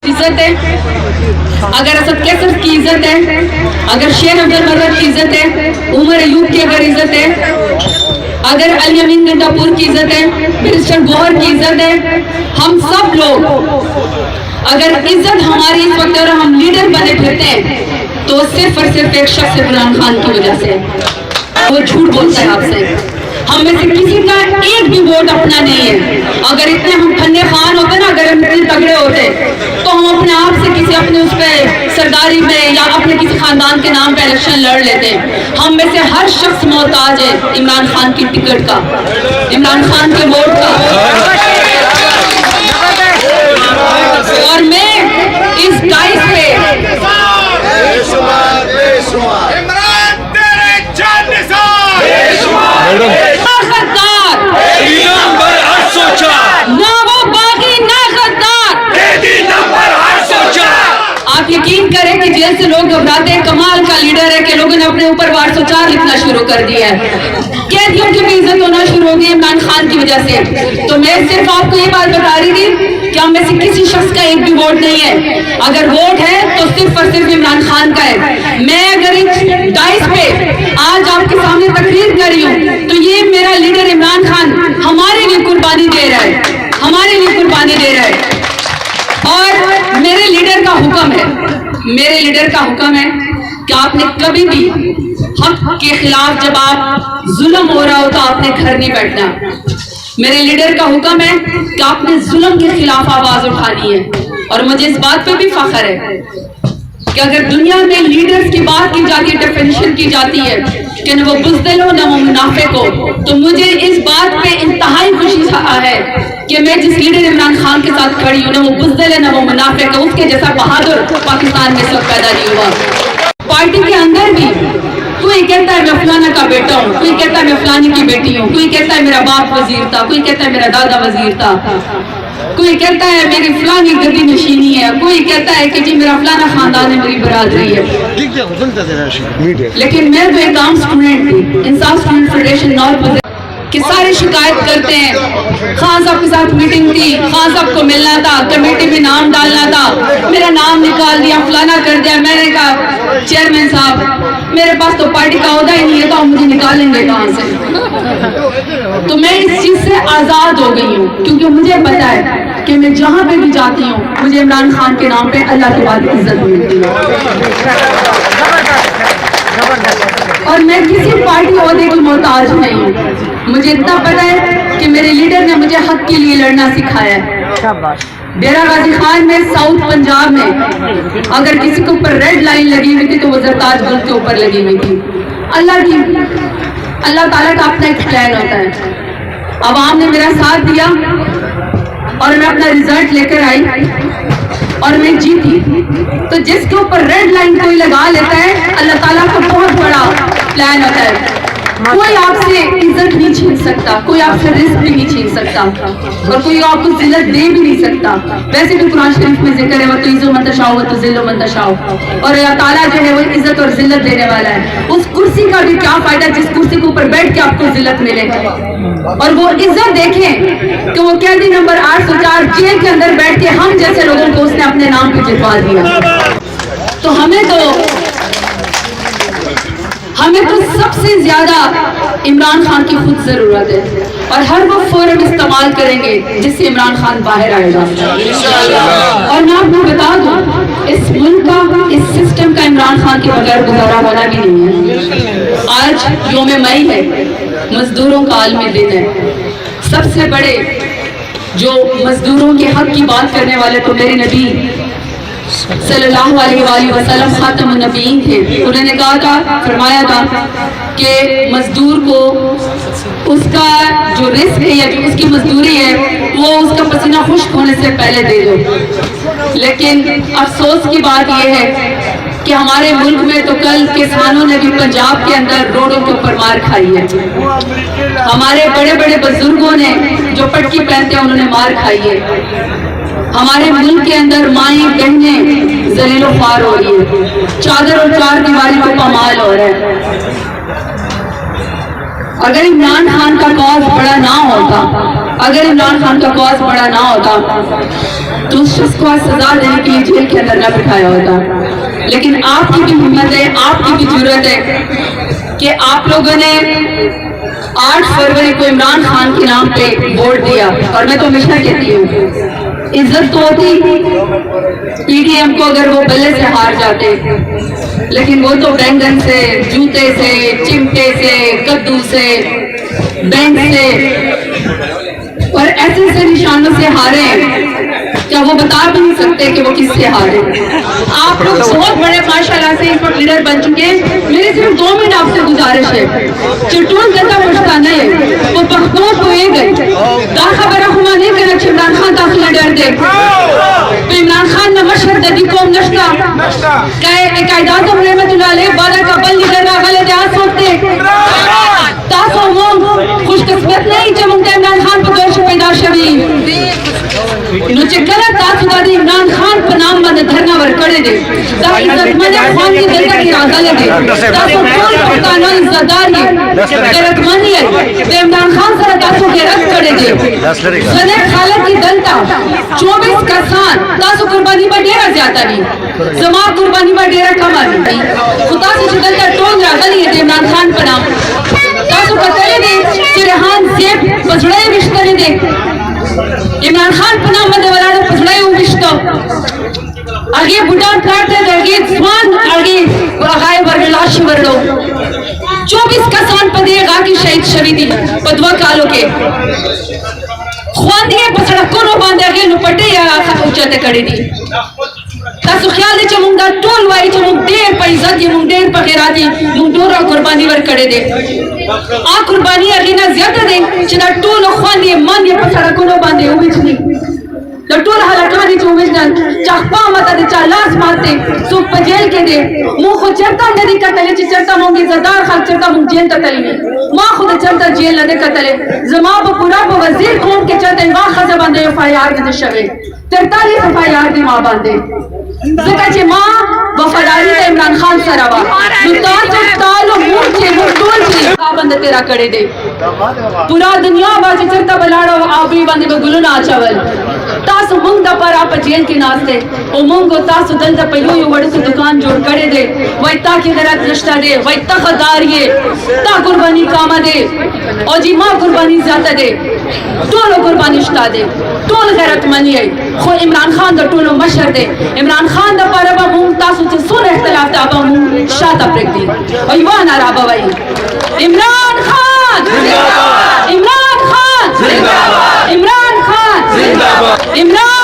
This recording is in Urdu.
عزت ہے, اگر اسد کیسر کی عزت ہے, اگر شیر عبد المرد کی عزت ہے, عمر ایوب کی اگر عزت ہے, اگر علی امین گنڈا پور کی عزت ہے, برسٹر گوہر کی عزت ہے, ہم سب لوگ اگر عزت ہماری اس وقت اور ہم لیڈر بنے پھرتے ہیں تو صرف اور صرف ایک شخص عمران خان کی وجہ سے. وہ جھوٹ بولتا ہے آپ سے, ہم میں سے کسی کا ایک بھی ووٹ اپنا نہیں ہے. اگر اتنے ہم پھنے خان ہوتے نا, اگر ہم اتنے تگڑے ہوتے تو ہم اپنے آپ سے کسی اپنے اس پہ سرداری پہ یا اپنے کسی خاندان کے نام پہ الیکشن لڑ لیتے. ہم میں سے ہر شخص محتاج ہے عمران خان کی ٹکٹ کا, عمران خان کے ووٹ کا. اور میں اس ڈائس پہ آپ یقین کریں کہ جیل سے لوگ گھبراتے ہیں, کمال کا لیڈر ہے کہ لوگوں نے اپنے اوپر 804 لکھنا شروع کر دیا ہے. قیدیوں کی بھی عزت ہونا شروع ہو گئی عمران خان کی وجہ سے. تو میں صرف آپ کو یہ بات بتا رہی تھی کہ ہم میں سے کسی شخص کا ایک بھی ووٹ نہیں ہے. اگر ووٹ ہے تو صرف اور صرف عمران خان کا ہے. میں اگر اس ڈائس پہ آج آپ کے سامنے تقریر کر رہی ہوں تو یہ میرا لیڈر عمران خان ہمارے لیے قربانی دے رہا ہے, ہمارے لیے قربانی دے رہا ہے. اور میرے لیڈر کا حکم ہے, میرے لیڈر کا حکم ہے کہ آپ نے کبھی بھی حق کے خلاف جب آپ ظلم ہو رہا ہو تو آپ نے گھر نہیں بیٹھنا. میرے لیڈر کا حکم ہے کہ آپ نے ظلم کے خلاف آواز اٹھانی ہے. اور مجھے اس بات پہ بھی فخر ہے کہ اگر دنیا میں لیڈرز کی بات کی جاتی ہے, ڈیفینیشن کی جاتی ہے کہ نہ وہ بزدل ہو نہ وہ منافق ہو, تو مجھے اس بات پہ انتہائی خوشی ہے کہ میں جس لیڈر عمران خان کے ساتھ کھڑی ہوں, نہ وہ بزدل ہے نہ وہ منافق ہے. اس کے جیسا بہادر پاکستان میں سب پیدا نہیں ہوا. پارٹی کے اندر بھی کوئی کہتا ہے میں فلانا کا بیٹا ہوں, کوئی کہتا ہے میں فلانی کی بیٹی ہوں, کوئی کہتا ہے میرا باپ وزیر تھا, کوئی کہتا ہے میرا دادا وزیر تھا, کوئی کہتا ہے میری فلانی گدی نشینی ہے, کوئی کہتا ہے کہ جی میرا فلانا خاندان ہے, میری برادری ہے. لیکن میں تو ایک عام اسٹوڈنٹ تھی, انصاف اسٹوڈنٹ فیڈریشن نارتھ کہ سارے شکایت کرتے ہیں. خان صاحب کے ساتھ میٹنگ تھی, خان صاحب کو ملنا تھا, کمیٹی میں نام ڈالنا تھا, میرا نام نکال دیا, فلانا کر دیا. میں نے کہا چیئرمین صاحب میرے پاس تو پارٹی کا عہدہ ہی نہیں ہے, تو ہم مجھے نکالیں گے کہاں سے؟ تو میں اس چیز سے آزاد ہو گئی ہوں کیونکہ مجھے پتا ہے کہ میں جہاں پہ بھی جاتی ہوں مجھے عمران خان کے نام پہ اللہ کے بعد عزت ملتی ہے. اور میں کسی پارٹی عہدے کی محتاج نہیں ہوں. مجھے اتنا پتا ہے کہ میرے لیڈر نے مجھے حق کے لیے لڑنا سکھایا ہے. ڈیرہ غازی خان میں ساؤتھ پنجاب میں اگر کسی کے اوپر ریڈ لائن لگی ہوئی تھی تو وہ زرتاج گل کے اوپر لگی ہوئی تھی. اللہ تعالیٰ کا اپنا ایک پلان ہوتا ہے. عوام نے میرا ساتھ دیا اور میں اپنا ریزلٹ لے کر آئی اور میں جیتی. تو جس کے اوپر ریڈ لائن کوئی لگا لیتا ہے, اللہ تعالیٰ کا بہت بڑا پلان ہوتا ہے. کوئی آپ سے عزت نہیں چھین سکتا, کوئی آپ سے رزق بھی نہیں چھین سکتا, اور کوئی آپ کو ذلت دے بھی نہیں سکتا. ویسے بھی قرآن شریف میں ذکر ہے وَتُعِزُّ مَن تَشَاءُ وَتُذِلُّ مَن تَشَاءُ, اور اللہ تعالیٰ جو ہے وہ عزت اور ذلت دینے والا ہے. اس کرسی کا بھی کیا فائدہ جس کرسی کے اوپر بیٹھ کے آپ کو ذلت ملے. اور وہ عزت دیکھیں کہ وہ قیدی نمبر 804 جیل کے اندر بیٹھ کے ہم جیسے لوگوں کو اس نے اپنے نام پہ جتوا دیا. تو ہمیں تو سب سے زیادہ عمران خان کی خود ضرورت ہے, اور ہر وہ فورم استعمال کریں گے جس سے عمران خان باہر آئے گا. اور میں آپ کو بتا دوں اس ملک کا, اس سسٹم کا عمران خان کے بغیر گزارا ہونا بھی نہیں ہے. آج یوم مئی ہے, مزدوروں کا عالمی دن ہے. سب سے بڑے جو مزدوروں کے حق کی بات کرنے والے تو میرے نبی صلی اللہ علیہ وآلہ وسلم خاتم النبیین تھے. انہوں نے کہا تھا, فرمایا تھا کہ مزدور کو اس کا جو رزق ہے یا جو اس کی مزدوری ہے وہ اس کا پسینہ خشک ہونے سے پہلے دے دو. لیکن افسوس کی بات یہ ہے کہ ہمارے ملک میں تو کل کسانوں نے بھی پنجاب کے اندر روڈوں کے اوپر مار کھائی ہے. ہمارے بڑے بڑے بزرگوں نے جو پٹکی پہنتے ہیں انہوں نے مار کھائی ہے. ہمارے ملک کے اندر مائیں بہنیں ذلیل و خوار ہو رہی ہے, چادر اور چار دیواری کو پامال ہو رہا ہے. اگر عمران خان کا کاز بڑا نہ ہوتا اگر عمران خان کا کاز بڑا نہ ہوتا تو اس شخص کو سزا دینے کے لیے جیل کے اندر نہ بٹھایا ہوتا. لیکن آپ کی بھی ہمت ہے, آپ کی بھی جرأت ہے کہ آپ لوگوں نے 8 فروری کو عمران خان کے نام پہ ووٹ دیا. اور میں تو ہمیشہ کہتی ہوں عزت تو ہوتی پی ڈی ایم کو اگر وہ بلے سے ہار جاتے, لیکن وہ تو بینگن سے, جوتے سے, چمٹے سے, کدو سے, بینک سے اور ایسے ایسے نشانوں سے ہارے, کیا وہ بتا بھی نہیں سکتے کہ وہ کس سے ہارے. آپ لوگ بہت بڑے ماشاءاللہ سے اس وقت لیڈر بن چکے ہیں. میری صرف 2 منٹ آپ سے گزارش ہے, چٹون جتا پشتانہ ہے وہ پختون کو یہ گئے دا خبر اخوان نہیں کرنا چھ عمران خان تاکہ لیڈر دے تو عمران خان نہ مشہد دی قوم نشتا کہ ایک عیدات رحمت اللہ علیہ بارہ کا بل لیڈر آگلے دے آس ہوتے تاسو مونگ خوش قسمت نہیں جب انتے عمران خان پر دوش پیدا شوی نو چکلہ تاسو دا دی عمران خان پر نام بند دھرنا ور کڑے دے دا عزت مند خوان کی دلتا کی آگلے دے تاسو کول پختانہ عزت داری غیرت مندی ہے دے عمران خان سر تاسو کے رد کڑے دے زنے خالد کی دلتا 24 کسان تاسو قربانی با ڈیرہ زیادہ بھی زمان قربانی با ڈیرہ کم آنی بھی خدا سے چکلتا ٹون راگلی ہے دے عمران خان پر نام تاسو قتلے دے چرہان زیب پسڑے وشترے دے عمران خان پر نام مدے ولاڈا پسڑے وشتو آگے بڑھان کارتے دے آگے زوان آگے آگائے ورلاشی ورلو 24 کسان پا دے گا کی شہید شوی دی پدوا کالو کے خوان دیئے پسڑا کنو باندے آگے نپٹے یا اچھتے کڑی دی تاسو خیال دے چا مونگ دا ٹول وائی چا مونگ دیر پا عزت دی مونگ دیر پا خیراتی مونگ دورا قربانی ور کڑے دے آ قربانی اگینا زیادہ دے چا دا ٹول خوان دیئے من دیئے پسڑا کنو باندے ہوئی چنی دا ٹول حلقانی چا ہوئی چنی چاہ پا ماتا دے چاہ لاس مارتے سوک پا جیل کے دے مونگ خود چرتا ندی کتلے چی چرتا مونگی زدار خلق چرتا مونگ جیل کتلی میں ماں خود چرتا جیل ندے کتلے زمان پا پورا پا وزیر قوم کے چرتا واہ خزا باندے فائیار دے شوے 43 فائیار دی ماں باندے زکا چے ماں وفاداری دے عمران خان سرابا نتاز تالو مونچے مونٹول چے بند تیرا کڑے دے پورا دنیا باچے چرتا بلاڑا آبی باندے بگلو نا چاول تاسو مونگ دا پر آپ جیل کے ناستے او مونگو تاسو دل دا پہلو یو وڑو سے دکان جوڑ کڑے دے وی تا کی غیرت نشتہ دے وی تا خداریے تا قربانی کاما دے او جی ماں قربانی زیادہ دے ٹولو قربانی شتا دے ٹول غیرت منی ہے خو عمران خان دا ٹولو مشہر دے عمران خان دا پر ابا مونگ تاسو چے سن اختلاف دا ابا مونگ شاتا پرک دی ایوان عرابا وی عمران خان عمران خان عمران خان عمران